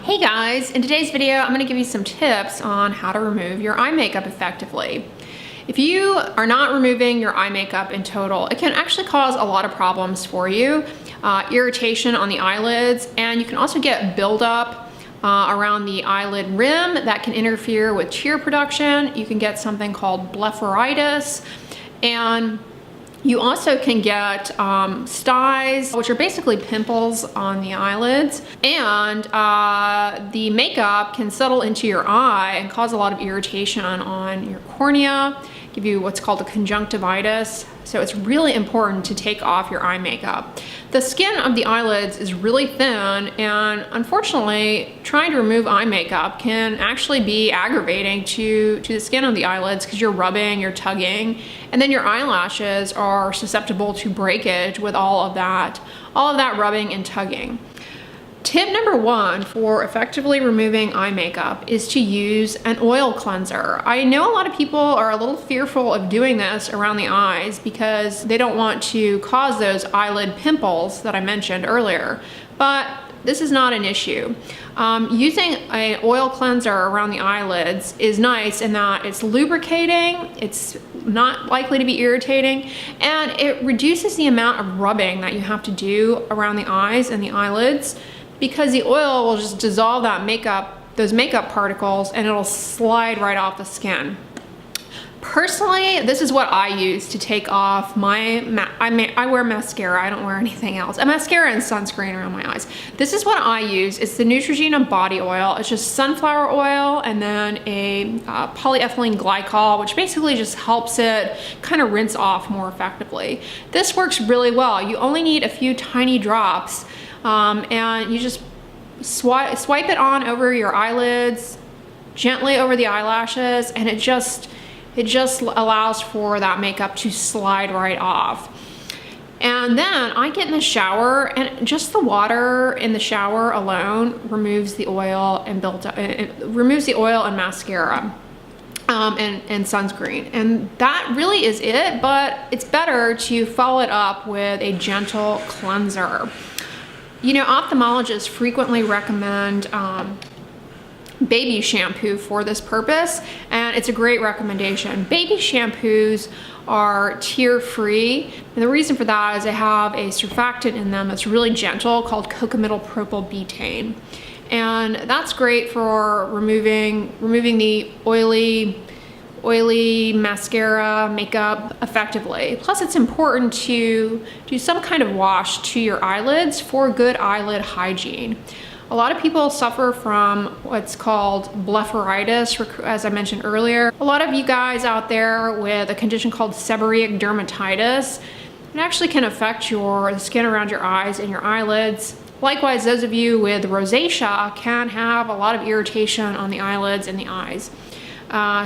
Hey guys, in today's video I'm going to give you some tips on how to remove your eye makeup effectively. If you are not removing your eye makeup in total, it can actually cause a lot of problems for you. Irritation on the eyelids, and you can also get buildup around the eyelid rim that can interfere with tear production. You can get something called blepharitis, and you also can get styes, which are basically pimples on the eyelids, and the makeup can settle into your eye and cause a lot of irritation on your cornea, give you what's called a conjunctivitis. So it's really important to take off your eye makeup. The skin of the eyelids is really thin, and unfortunately, trying to remove eye makeup can actually be aggravating to the skin of the eyelids because you're rubbing, you're tugging, and then your eyelashes are susceptible to breakage with all of that rubbing and tugging. Tip number one for effectively removing eye makeup is to use an oil cleanser. I know a lot of people are a little fearful of doing this around the eyes because they don't want to cause those eyelid pimples that I mentioned earlier, but this is not an issue. Using an oil cleanser around the eyelids is nice in that it's lubricating, it's not likely to be irritating, and it reduces the amount of rubbing that you have to do around the eyes and the eyelids, because the oil will just dissolve that makeup, those makeup particles, and it'll slide right off the skin. Personally, this is what I use to take off I wear mascara, I don't wear anything else. A mascara and sunscreen around my eyes. This is what I use. It's the Neutrogena body oil. It's just sunflower oil and then a polyethylene glycol, which basically just helps it kind of rinse off more effectively. This works really well. You only need a few tiny drops, and you just swipe it on over your eyelids, gently over the eyelashes, and it just allows for that makeup to slide right off. And then I get in the shower, and just the water in the shower alone removes the oil and removes the oil and mascara and sunscreen. And that really is it, but it's better to follow it up with a gentle cleanser. You know, ophthalmologists frequently recommend baby shampoo for this purpose, and it's a great recommendation. Baby shampoos are tear-free, and the reason for that is they have a surfactant in them that's really gentle called cocamidopropylbutane, and that's great for removing the oily mascara makeup effectively. Plus, it's important to do some kind of wash to your eyelids for good eyelid hygiene. A lot of people suffer from what's called blepharitis, as I mentioned earlier. A lot of you guys out there with a condition called seborrheic dermatitis, it actually can affect the skin around your eyes and your eyelids. Likewise, those of you with rosacea can have a lot of irritation on the eyelids and the eyes.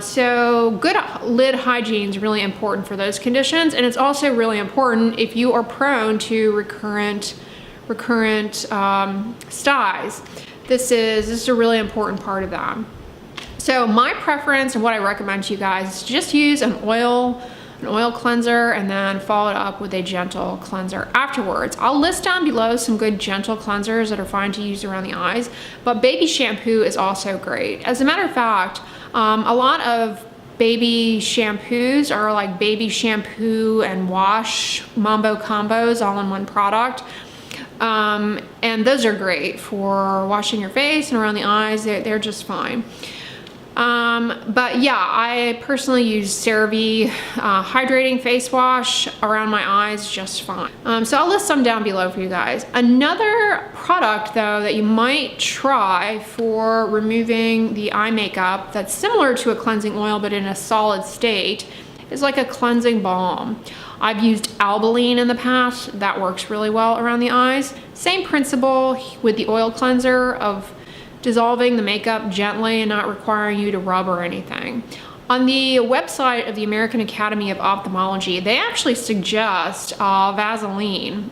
So good lid hygiene is really important for those conditions, and it's also really important if you are prone to recurrent styes. This is a really important part of that. So my preference and what I recommend to you guys is just use an oil cleanser and then follow it up with a gentle cleanser afterwards. I'll list down below some good gentle cleansers that are fine to use around the eyes, but baby shampoo is also great. As a matter of fact, a lot of baby shampoos are like baby shampoo and wash mambo combos all in one product. And those are great for washing your face and around the eyes. They're just fine. But yeah, I personally use CeraVe hydrating face wash around my eyes just fine. So I'll list some down below for you guys. Another product though that you might try for removing the eye makeup that's similar to a cleansing oil but in a solid state is like a cleansing balm. I've used Albolene in the past. That works really well around the eyes. Same principle with the oil cleanser of dissolving the makeup gently and not requiring you to rub or anything. On the website of the American Academy of Ophthalmology, they actually suggest Vaseline.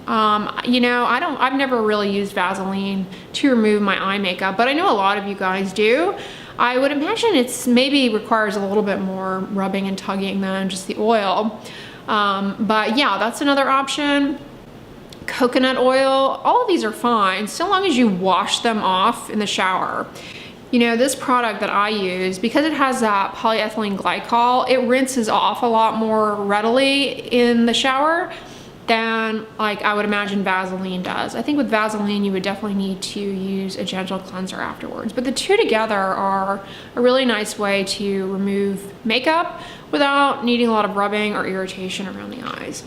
You know, I've never really used Vaseline to remove my eye makeup, but I know a lot of you guys do. I would imagine it's maybe requires a little bit more rubbing and tugging than just the oil. But yeah, that's another option. coconut oil, all of these are fine so long as you wash them off in the shower. You know, this product that I use, because it has that polyethylene glycol, it rinses off a lot more readily in the shower than like I would imagine Vaseline does. I think with Vaseline you would definitely need to use a gentle cleanser afterwards, but the two together are a really nice way to remove makeup without needing a lot of rubbing or irritation around the eyes.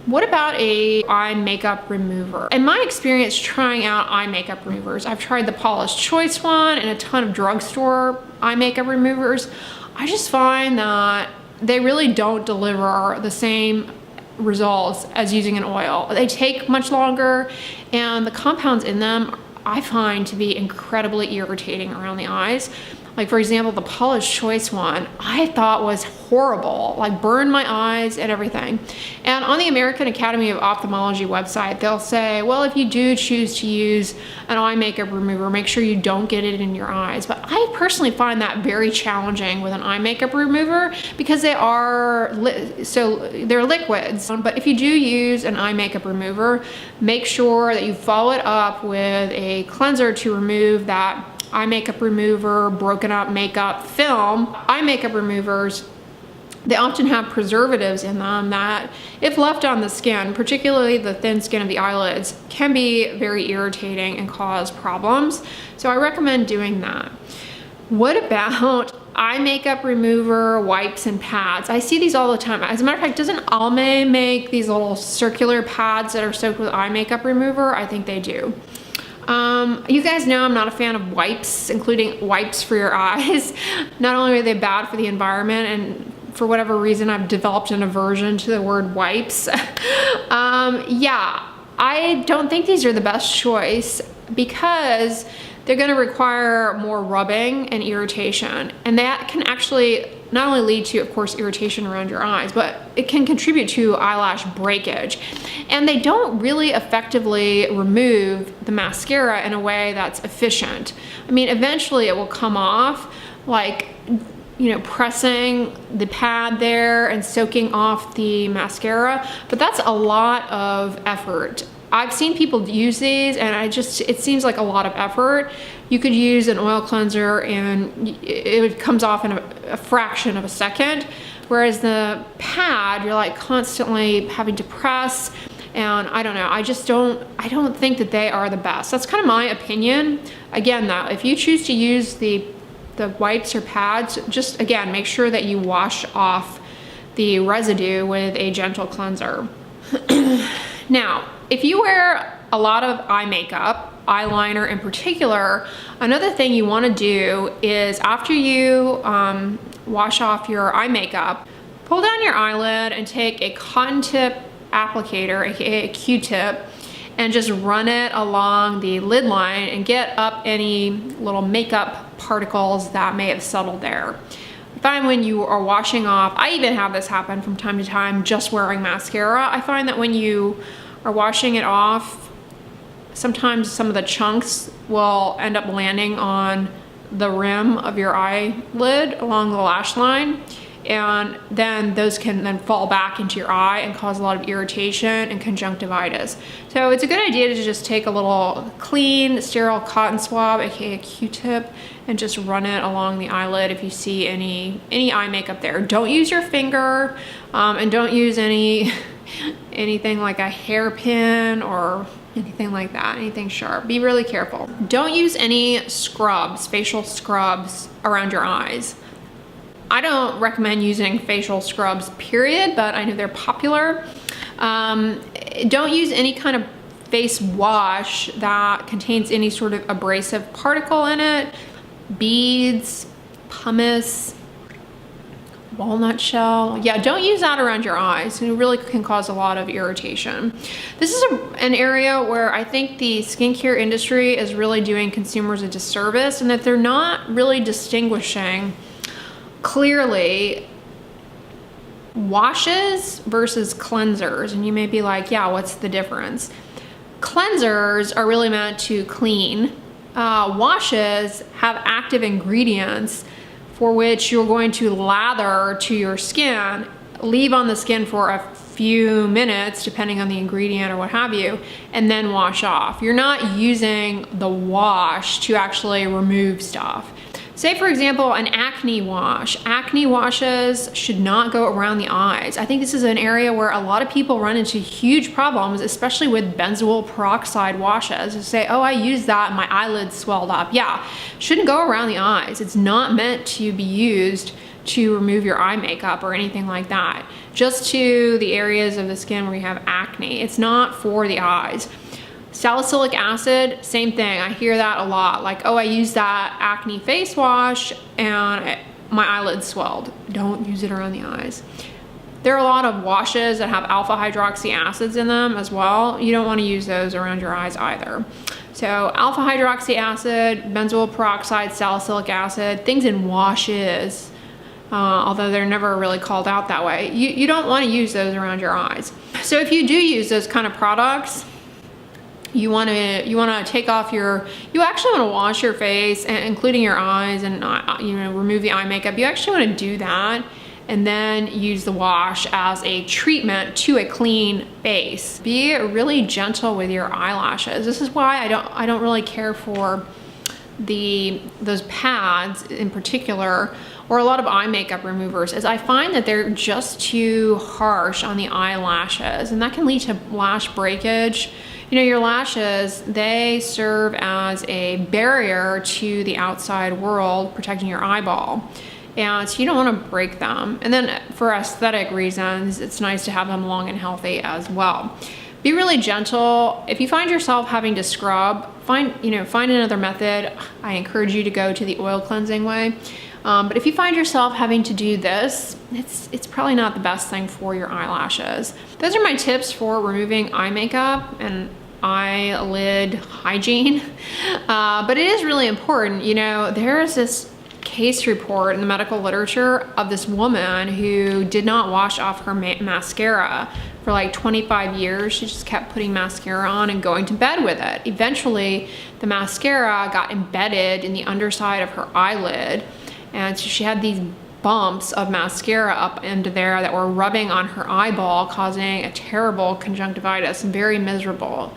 What about a eye makeup remover? In my experience trying out eye makeup removers, I've tried the Paula's Choice one and a ton of drugstore eye makeup removers. I just find that they really don't deliver the same results as using an oil. They take much longer, and the compounds in them I find to be incredibly irritating around the eyes. Like for example, the Paula's Choice one, I thought was horrible, like burned my eyes and everything. And on the American Academy of Ophthalmology website, they'll say, well, if you do choose to use an eye makeup remover, make sure you don't get it in your eyes. But I personally find that very challenging with an eye makeup remover because they are, they're liquids. But if you do use an eye makeup remover, make sure that you follow it up with a cleanser to remove that eye makeup remover, broken up makeup film. Eye makeup removers, they often have preservatives in them that, if left on the skin, particularly the thin skin of the eyelids, can be very irritating and cause problems. So I recommend doing that. What about eye makeup remover wipes and pads? I see these all the time. As a matter of fact, doesn't Almay make these little circular pads that are soaked with eye makeup remover? I think they do. You guys know I'm not a fan of wipes, including wipes for your eyes. Not only are they bad for the environment, and for whatever reason I've developed an aversion to the word wipes. Yeah, I don't think these are the best choice because they're going to require more rubbing and irritation, and that can actually not only lead to, of course, irritation around your eyes, but it can contribute to eyelash breakage. And they don't really effectively remove the mascara in a way that's efficient. I mean, eventually it will come off, like, you know, pressing the pad there and soaking off the mascara, but that's a lot of effort. I've seen people use these and it seems like a lot of effort. You could use an oil cleanser and it comes off in a fraction of a second, whereas the pad, you're like constantly having to press, and I don't know, I don't think that they are the best. That's kind of my opinion. Again though, if you choose to use the wipes or pads, just again, make sure that you wash off the residue with a gentle cleanser. Now, if you wear a lot of eye makeup, eyeliner in particular, another thing you want to do is after you wash off your eye makeup, pull down your eyelid and take a cotton tip applicator, aka a Q-tip, and just run it along the lid line and get up any little makeup particles that may have settled there. I find when you are washing off, I even have this happen from time to time just wearing mascara, I find that when you are washing it off, sometimes some of the chunks will end up landing on the rim of your eyelid along the lash line, and then those can then fall back into your eye and cause a lot of irritation and conjunctivitis. So it's a good idea to just take a little clean, sterile cotton swab, aka a Q-tip, and just run it along the eyelid if you see any eye makeup there. Don't use your finger, and don't use anything like a hairpin or anything like that, anything sharp. Be really careful. Don't use any scrubs, facial scrubs around your eyes. I don't recommend using facial scrubs, period, but I know they're popular. Don't use any kind of face wash that contains any sort of abrasive particle in it. Beads, pumice, walnut shell. Yeah, don't use that around your eyes. It really can cause a lot of irritation. This is an area where I think the skincare industry is really doing consumers a disservice, and that they're not really distinguishing clearly washes versus cleansers. And you may be like, yeah, what's the difference? Cleansers are really meant to clean. Washes have active ingredients for which you're going to lather to your skin, leave on the skin for a few minutes, depending on the ingredient or what have you, and then wash off. You're not using the wash to actually remove stuff. Say for example, an acne wash. Acne washes should not go around the eyes. I think this is an area where a lot of people run into huge problems, especially with benzoyl peroxide washes. They say, oh, I used that and my eyelids swelled up. Yeah, shouldn't go around the eyes. It's not meant to be used to remove your eye makeup or anything like that. Just to the areas of the skin where you have acne. It's not for the eyes. Salicylic acid, same thing. I hear that a lot. Like, oh, I used that acne face wash and my eyelids swelled. Don't use it around the eyes. There are a lot of washes that have alpha hydroxy acids in them as well. You don't want to use those around your eyes either. So alpha hydroxy acid, benzoyl peroxide, salicylic acid, things in washes, although they're never really called out that way. You don't want to use those around your eyes. So if you do use those kind of products, you want to take off you actually want to wash your face, including your eyes, and remove the eye makeup. You actually want to do that and then use the wash as a treatment to a clean base. Be really gentle with your eyelashes. This is why I don't really care for those pads in particular, or a lot of eye makeup removers, is I find that they're just too harsh on the eyelashes, and that can lead to lash breakage. Your lashes, they serve as a barrier to the outside world, protecting your eyeball. And so you don't want to break them. And then for aesthetic reasons, it's nice to have them long and healthy as well. Be really gentle. If you find yourself having to scrub, find another method. I encourage you to go to the oil cleansing way. But if you find yourself having to do this, it's probably not the best thing for your eyelashes. Those are my tips for removing eye makeup and eyelid hygiene. But it is really important. There's this case report in the medical literature of this woman who did not wash off her mascara for like 25 years. She just kept putting mascara on and going to bed with it. Eventually, the mascara got embedded in the underside of her eyelid, and so she had these bumps of mascara up into there that were rubbing on her eyeball, causing a terrible conjunctivitis, very miserable.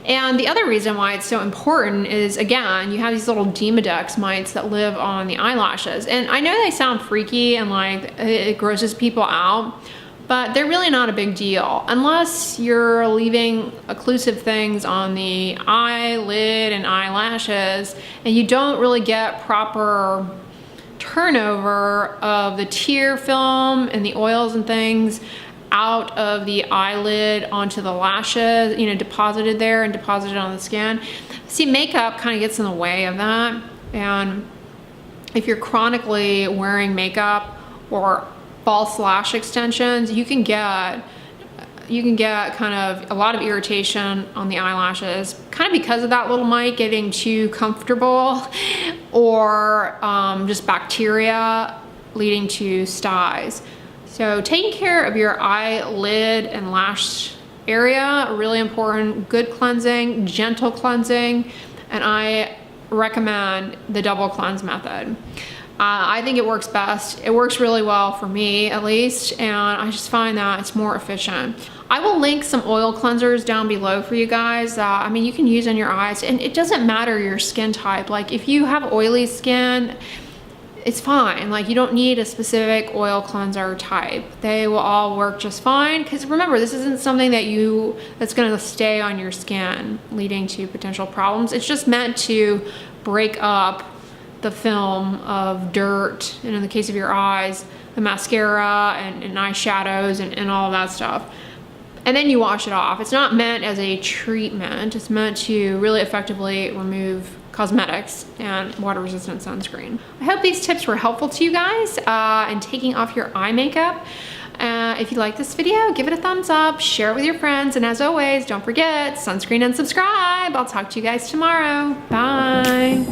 And the other reason why it's so important is, again, you have these little Demodex mites that live on the eyelashes. And I know they sound freaky and like it grosses people out, but they're really not a big deal unless you're leaving occlusive things on the eyelid and eyelashes and you don't really get proper turnover of the tear film and the oils and things out of the eyelid onto the lashes, deposited there and deposited on the skin. See, makeup kind of gets in the way of that. And if you're chronically wearing makeup or false lash extensions, you can get kind of a lot of irritation on the eyelashes, kind of because of that little mite getting too comfortable, or just bacteria leading to styes. So taking care of your eyelid and lash area, really important. Good cleansing, gentle cleansing, and I recommend the double cleanse method. I think it works best. It works really well for me, at least, and I just find that it's more efficient. I will link some oil cleansers down below for you guys. You can use on your eyes, and it doesn't matter your skin type. Like if you have oily skin, it's fine. Like you don't need a specific oil cleanser type. They will all work just fine, because remember, this isn't something that's gonna stay on your skin, leading to potential problems. It's just meant to break up the film of dirt, and in the case of your eyes, the mascara and eyeshadows and all of that stuff. And then you wash it off. It's not meant as a treatment. It's meant to really effectively remove cosmetics and water-resistant sunscreen. I hope these tips were helpful to you guys in taking off your eye makeup. If you like this video, give it a thumbs up, share it with your friends, and as always, don't forget, sunscreen and subscribe. I'll talk to you guys tomorrow. Bye.